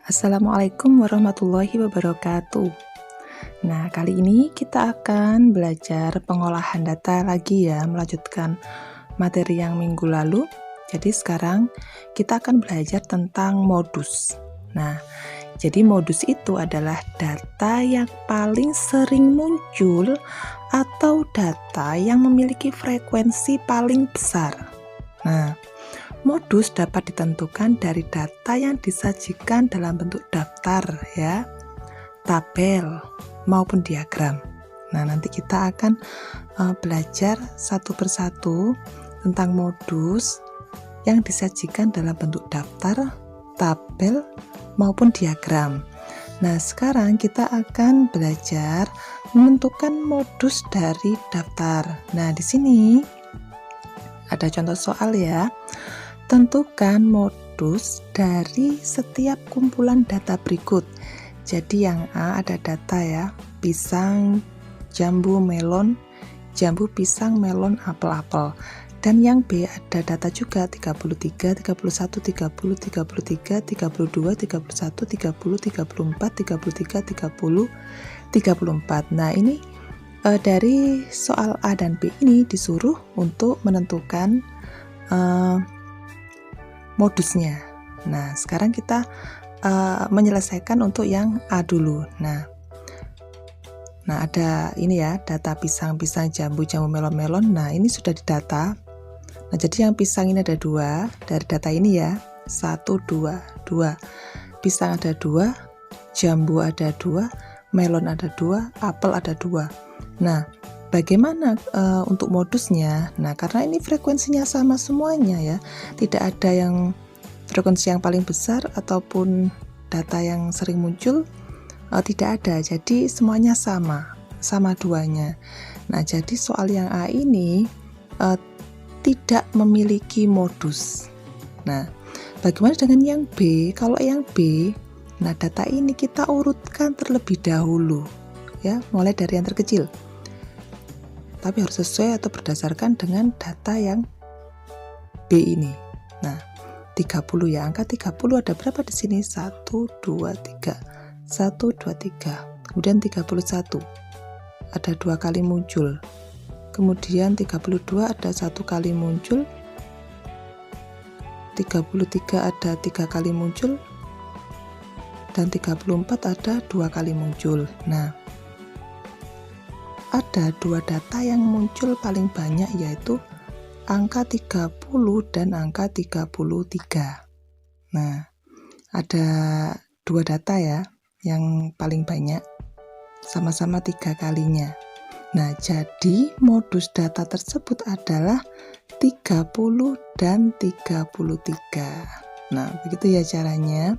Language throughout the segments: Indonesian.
Assalamualaikum warahmatullahi wabarakatuh. Nah, kali ini kita akan belajar pengolahan data lagi ya, melanjutkan materi yang minggu lalu. Jadi sekarang kita akan belajar tentang modus. Nah, jadi modus itu adalah data yang paling sering muncul atau data yang memiliki frekuensi paling besar. Nah, modus dapat ditentukan dari data yang disajikan dalam bentuk daftar ya, tabel maupun diagram. Nah, nanti kita akan belajar satu persatu tentang modus yang disajikan dalam bentuk daftar, tabel maupun diagram. Nah, sekarang kita akan belajar menentukan modus dari daftar. Nah, di sini ada contoh soal ya. Tentukan modus dari setiap kumpulan data berikut. Jadi yang A ada data ya, pisang, jambu, melon, jambu, pisang, melon, apel. Dan yang B ada data juga 33, 31, 30, 33, 32, 31, 30, 34, 33, 30, 34. Nah, ini dari soal A dan B ini disuruh untuk menentukan modusnya. Nah, sekarang kita menyelesaikan untuk yang A dulu. Nah, ada ini ya, data pisang, jambu, melon. Nah, ini sudah didata. Nah, jadi yang pisang ini ada 2 dari data ini ya. 1, 2, 2. Pisang ada 2, jambu ada 2, melon ada 2, apel ada 2. Nah, bagaimana untuk modusnya? Nah, karena ini frekuensinya sama semuanya ya, tidak ada yang frekuensi yang paling besar ataupun data yang sering muncul, tidak ada. Jadi semuanya sama duanya. Nah, jadi soal yang A ini tidak memiliki modus. Nah, bagaimana dengan yang B? Kalau yang B, nah data ini kita urutkan terlebih dahulu ya, mulai dari yang terkecil. Tapi harus sesuai atau berdasarkan dengan data yang B ini. Nah, 30 ya, angka 30 ada berapa di sini? 1, 2, 3. 1, 2, 3. Kemudian 31 ada 2 kali muncul. Kemudian 32 ada 1 kali muncul. 33 ada 3 kali muncul. Dan 34 ada 2 kali muncul. Nah, ada 2 data yang muncul paling banyak, yaitu angka 30 dan angka 33. Nah, ada 2 data ya yang paling banyak, sama-sama 3 kalinya. Nah, jadi modus data tersebut adalah 30 dan 33. Nah, begitu ya caranya.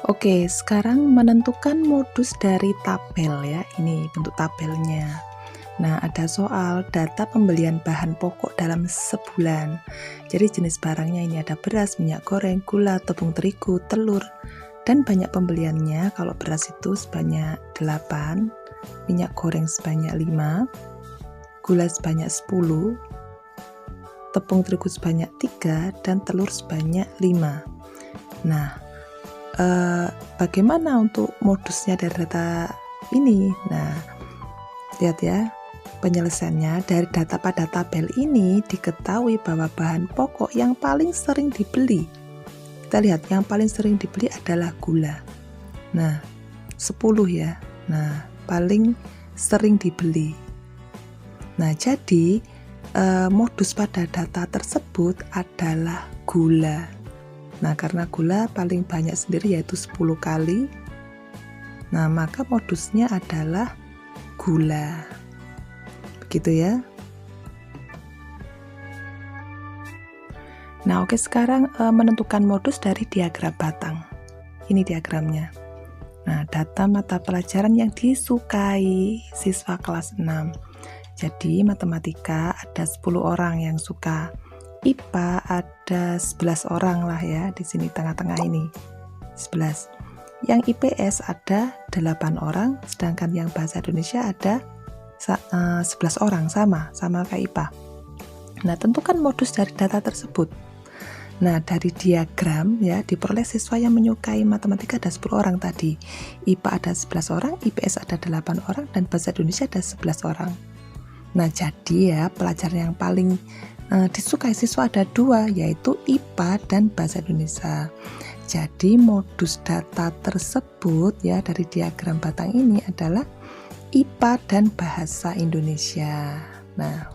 Oke, sekarang menentukan modus dari tabel ya. Ini bentuk tabelnya. Nah, ada soal data pembelian bahan pokok dalam sebulan. Jadi jenis barangnya ini ada beras, minyak goreng, gula, tepung terigu, telur, dan banyak pembeliannya. Kalau beras itu sebanyak 8, minyak goreng sebanyak 5, gula sebanyak 10, tepung terigu sebanyak 3, dan telur sebanyak 5. Nah, bagaimana untuk modusnya dari data ini? Nah, lihat ya penyelesaiannya. Dari data pada tabel ini diketahui bahwa bahan pokok yang paling sering dibeli, kita lihat yang paling sering dibeli adalah gula. Nah, 10 ya. Nah, paling sering dibeli. Nah, jadi modus pada data tersebut adalah gula. Nah, karena gula paling banyak sendiri yaitu 10 kali. Nah, maka modusnya adalah gula. Begitu ya. Nah, oke, sekarang menentukan modus dari diagram batang. Ini diagramnya. Nah, data mata pelajaran yang disukai siswa kelas 6. Jadi, matematika ada 10 orang yang suka. IPA ada 11 orang lah ya, di sini tengah-tengah ini 11. Yang IPS ada 8 orang, sedangkan yang bahasa Indonesia ada 11 orang, sama kayak IPA. Nah, tentukan modus dari data tersebut. Nah, dari diagram ya diperoleh siswa yang menyukai matematika ada 10 orang tadi. IPA ada 11 orang, IPS ada 8 orang, dan bahasa Indonesia ada 11 orang. Nah, jadi ya pelajar yang paling disukai siswa ada 2, yaitu IPA dan bahasa Indonesia. Jadi modus data tersebut ya dari diagram batang ini adalah IPA dan bahasa Indonesia. Nah,